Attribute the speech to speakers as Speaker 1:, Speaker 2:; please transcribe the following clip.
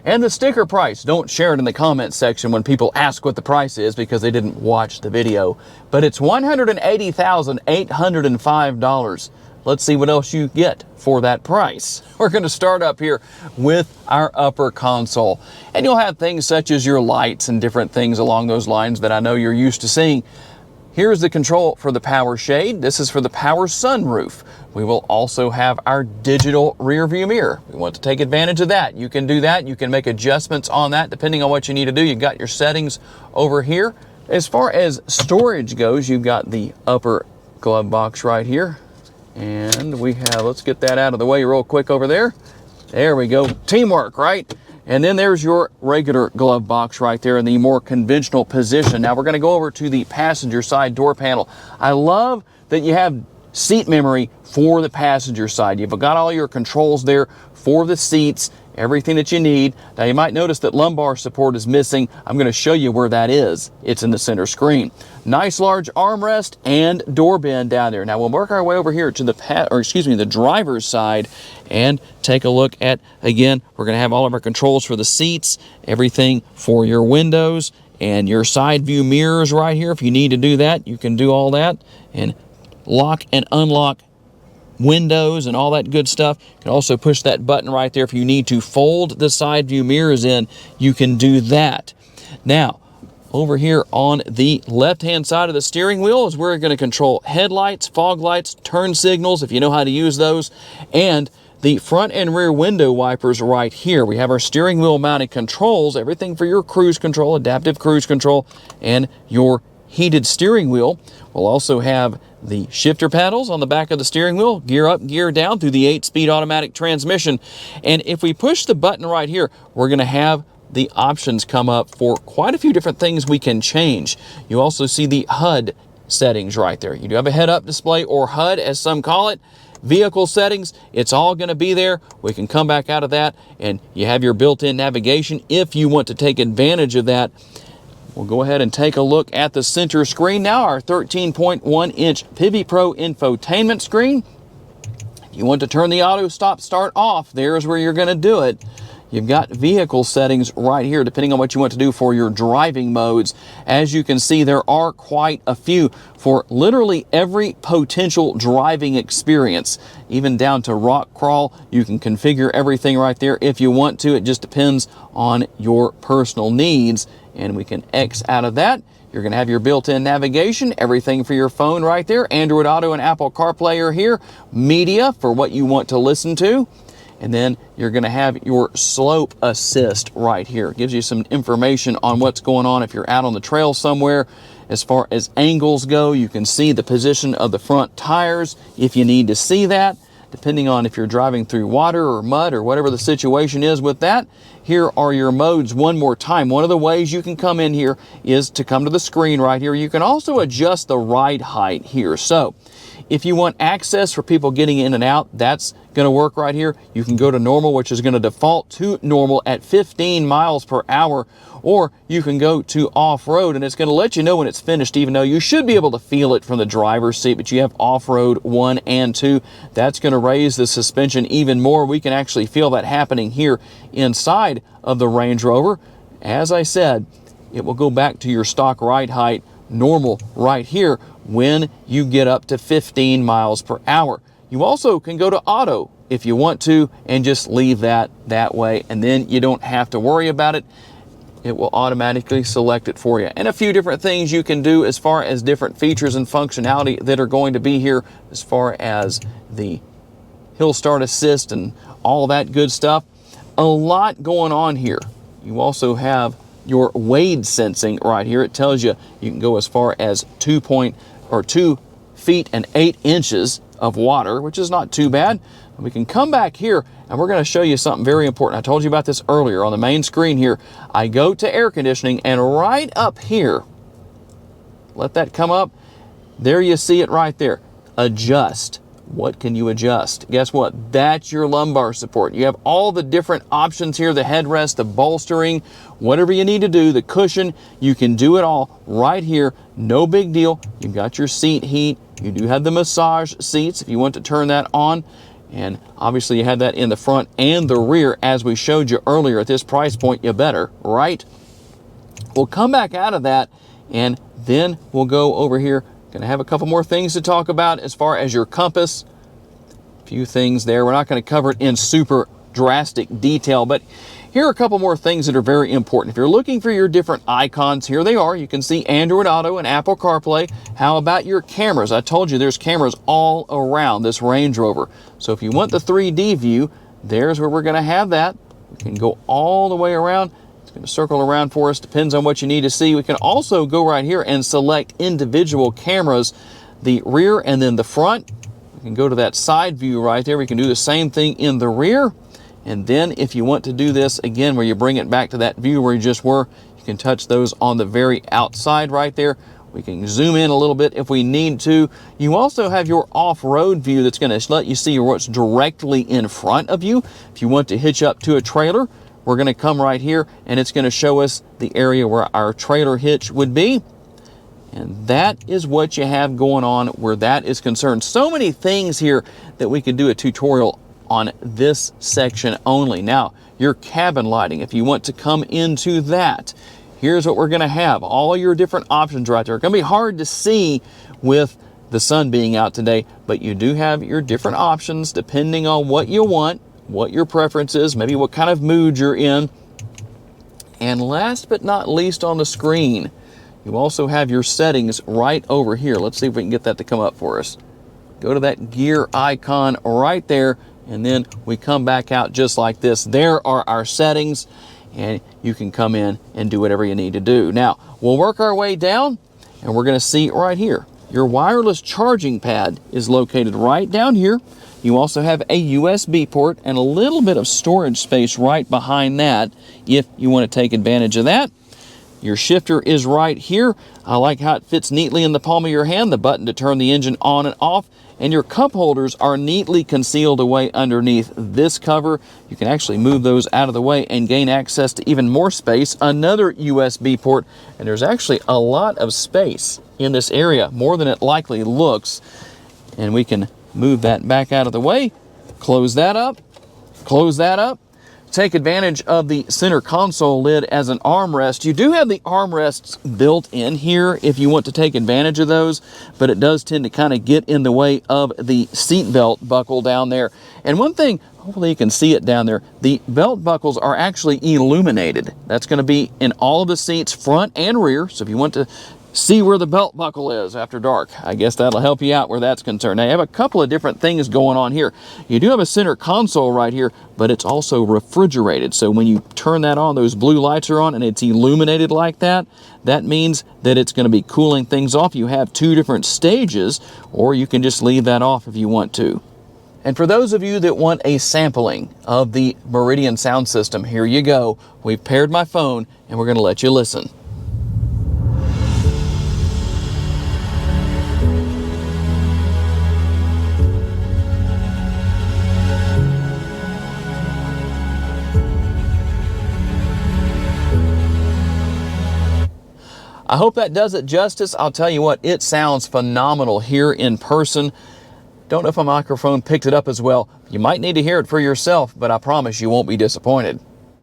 Speaker 1: And the sticker price, don't share it in the comments section when people ask what the price is because they didn't watch the video. But it's $180,805. Let's see what else you get for that price. We're going to start up here with our upper console. And you'll have things such as your lights and different things along those lines that I know you're used to seeing. Here's the control for the power shade. This is for the power sunroof. We will also have our digital rear view mirror. We want to take advantage of that. You can do that. You can make adjustments on that depending on what you need to do. You've got your settings over here. As far as storage goes, you've got the upper glove box right here. And we have, let's get that out of the way real quick over there. There we go. Teamwork, right? And then there's your regular glove box right there in the more conventional position. Now we're going to go over to the passenger side door panel. I love that you have seat memory for the passenger side. You've got all your controls there for the seats, everything that you need. Now you might notice that lumbar support is missing. I'm going to show you where that is. It's in the center screen. Nice large armrest and door bend down there. Now we'll work our way over here to the driver's side and take a look at, again, we're going to have all of our controls for the seats, everything for your windows and your side view mirrors right here. If you need to do that, you can do all that and lock and unlock windows and all that good stuff. You can also push that button right there. If you need to fold the side view mirrors in, you can do that. Now, over here on the left-hand side of the steering wheel is where you're going to control headlights, fog lights, turn signals, if you know how to use those, and the front and rear window wipers right here. We have our steering wheel mounted controls, everything for your cruise control, adaptive cruise control, and your heated steering wheel. We'll also have the shifter paddles on the back of the steering wheel, gear up, gear down through the 8-speed automatic transmission. And if we push the button right here, we're going to have the options come up for quite a few different things we can change. You also see the HUD settings right there. You do have a head-up display, or HUD as some call it. Vehicle settings, it's all going to be there. We can come back out of that, and you have your built-in navigation if you want to take advantage of that. We'll go ahead and take a look at the center screen now, our 13.1-inch Pivi Pro infotainment screen. If you want to turn the auto stop start off, there's where you're going to do it. You've got vehicle settings right here, depending on what you want to do for your driving modes. As you can see, there are quite a few for literally every potential driving experience, even down to rock crawl. You can configure everything right there if you want to. It just depends on your personal needs. And we can X out of that. You're going to have your built-in navigation, everything for your phone right there. Android Auto and Apple CarPlay are here. Media for what you want to listen to. And then you're going to have your slope assist right here. It gives you some information on what's going on if you're out on the trail somewhere. As far as angles go, you can see the position of the front tires if you need to see that, depending on if you're driving through water or mud or whatever the situation is with that. Here are your modes one more time. One of the ways you can come in here is to come to the screen right here. You can also adjust the ride height here. So if you want access for people getting in and out, that's going to work right here. You can go to normal, which is going to default to normal at 15 miles per hour, or you can go to off-road, and it's going to let you know when it's finished, even though you should be able to feel it from the driver's seat, but you have off-road 1 and 2. That's going to raise the suspension even more. We can actually feel that happening here inside of the Range Rover. As I said, it will go back to your stock ride height, normal right here, when you get up to 15 miles per hour. You also can go to auto if you want to and just leave that way, and then you don't have to worry about it. It will automatically select it for you. And a few different things you can do as far as different features and functionality that are going to be here, as far as the hill start assist and all that good stuff. A lot going on here. You also have your wade sensing right here. It tells you you can go as far as 2 feet and 8 inches of water, which is not too bad. We can come back here and we're going to show you something very important. I told you about this earlier on the main screen here. I go to air conditioning, and right up here, let that come up. There you see it right there. Adjust. What can you adjust? Guess what? That's your lumbar support. You have all the different options here, the headrest, the bolstering, whatever you need to do, the cushion, you can do it all right here. No big deal. You've got your seat heat. You do have the massage seats if you want to turn that on. And obviously you have that in the front and the rear, as we showed you earlier. At this price point, you better, right? We'll come back out of that, and then we'll go over here. Going to have a couple more things to talk about as far as your compass. A few things there. We're not going to cover it in super drastic detail, but here are a couple more things that are very important. If you're looking for your different icons, here they are. You can see Android Auto and Apple CarPlay. How about your cameras? I told you there's cameras all around this Range Rover. So if you want the 3D view, there's where we're going to have that. We can go all the way around. It's going to circle around for us. Depends on what you need to see. We can also go right here and select individual cameras, the rear and then the front. We can go to that side view right there. We can do the same thing in the rear. And then if you want to do this again, where you bring it back to that view where you just were, you can touch those on the very outside right there. We can zoom in a little bit if we need to. You also have your off-road view that's going to let you see what's directly in front of you. If you want to hitch up to a trailer, we're going to come right here and it's going to show us the area where our trailer hitch would be. And that is what you have going on where that is concerned. So many things here that we could do a tutorial on this section only. Now, your cabin lighting, if you want to come into that, here's what we're going to have. All your different options right there. It's going to be hard to see with the sun being out today, but you do have your different options depending on what you want, what your preference is, maybe what kind of mood you're in. And last but not least on the screen, you also have your settings right over here. Let's see if we can get that to come up for us. Go to that gear icon right there, and then we come back out just like this. There are our settings, and you can come in and do whatever you need to do. Now, we'll work our way down, and we're going to see right here. Your wireless charging pad is located right down here. You also have a USB port and a little bit of storage space right behind that if you want to take advantage of that. Your shifter is right here. I like how it fits neatly in the palm of your hand, the button to turn the engine on and off. And your cup holders are neatly concealed away underneath this cover. You can actually move those out of the way and gain access to even more space. Another USB port, and there's actually a lot of space in this area, more than it likely looks. And we can move that back out of the way, close that up, take advantage of the center console lid as an armrest. You do have the armrests built in here if you want to take advantage of those, but it does tend to kind of get in the way of the seat belt buckle down there. And one thing, hopefully you can see it down there, the belt buckles are actually illuminated. That's going to be in all of the seats, front and rear. So if you want to see where the belt buckle is after dark, I guess that'll help you out where that's concerned. Now you have a couple of different things going on here. You do have a center console right here, but it's also refrigerated. So when you turn that on, those blue lights are on and it's illuminated like that. That means that it's going to be cooling things off. You have two different stages, or you can just leave that off if you want to. And for those of you that want a sampling of the Meridian sound system, here you go. We've paired my phone and we're going to let you listen. I hope that does it justice. I'll tell you what, it sounds phenomenal here in person. Don't know if my microphone picked it up as well. You might need to hear it for yourself, but I promise you won't be disappointed.